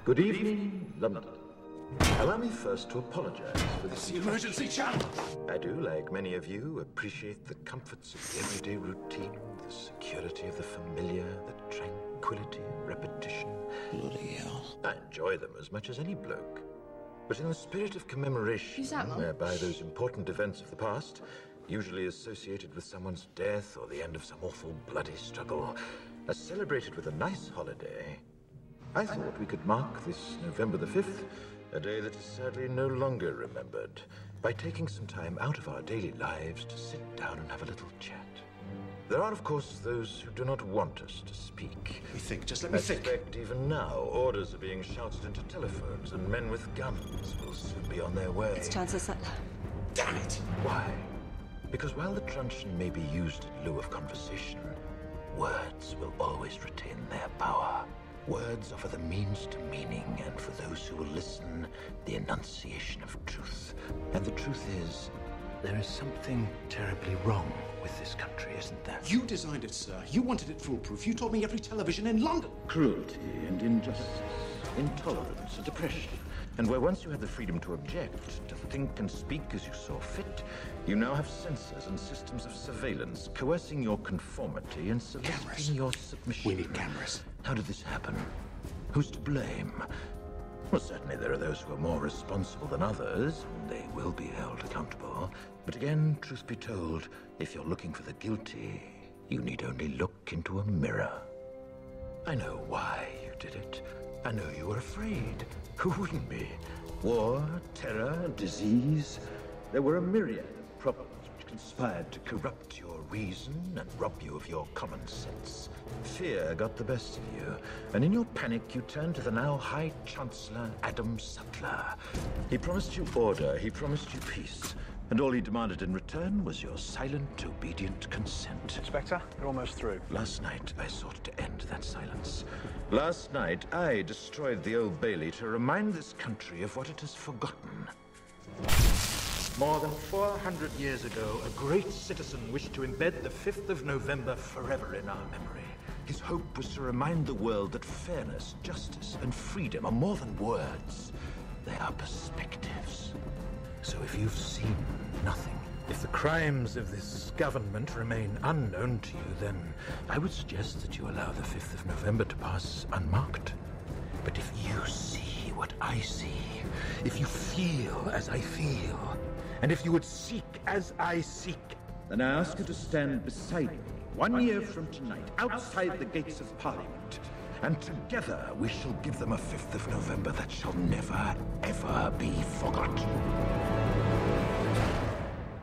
Good evening, London. Allow me first to apologize for this. The emergency channel! I do, like many of you, appreciate the comforts of the everyday routine, the security of the familiar, the tranquility of repetition. Bloody hell. I enjoy them as much as any bloke. But in the spirit of commemoration, Who's that, Mum? whereby those important events of the past, usually associated with someone's death or the end of some awful bloody struggle, are celebrated with a nice holiday, I thought we could mark this November the 5th, a day that is sadly no longer remembered, by taking some time out of our daily lives to sit down and have a little chat. There are, of course, those who do not want us to speak. Let me think, just let me think. I suspect even now, orders are being shouted into telephones, and men with guns will soon be on their way. It's Chancellor Sutler. Damn it! Why? Because while the truncheon may be used in lieu of conversation, words will always retain their power. Words offer the means to meaning, and for those who will listen, the enunciation of truth. And the truth is, there is something terribly wrong with this country, isn't there? You designed it, sir. You wanted it foolproof. You told me every television in London. Cruelty and injustice, intolerance and oppression. And where once you had the freedom to object, to think and speak as you saw fit, you now have censors and systems of surveillance coercing your conformity and soliciting your submission. We need cameras. How did this happen? Who's to blame? Well, certainly there are those who are more responsible than others, and they will be held accountable. But again, truth be told, if you're looking for the guilty, you need only look into a mirror. I know why you did it. I know you were afraid. Who wouldn't be? War, terror, disease. There were a myriad of problems which conspired to corrupt your reason and rob you of your common sense. Fear got the best of you, and in your panic you turned to the now High Chancellor Adam Sutler. He promised you order, he promised you peace, and all he demanded in return was your silent, obedient consent. Inspector, you're almost through. Last night, I sought to end that silence. Last night, I destroyed the Old Bailey to remind this country of what it has forgotten. More than 400 years ago, a great citizen wished to embed the 5th of November forever in our memory. His hope was to remind the world that fairness, justice, and freedom are more than words. They are perspectives. So if you've seen nothing, if the crimes of this government remain unknown to you, then I would suggest that you allow the 5th of November to pass unmarked. But if you see what I see, if you feel as I feel, and if you would seek as I seek, then I ask you to stand beside me 1 year from tonight, outside the gates of Parliament. And together we shall give them a 5th of November that shall never, ever be forgotten.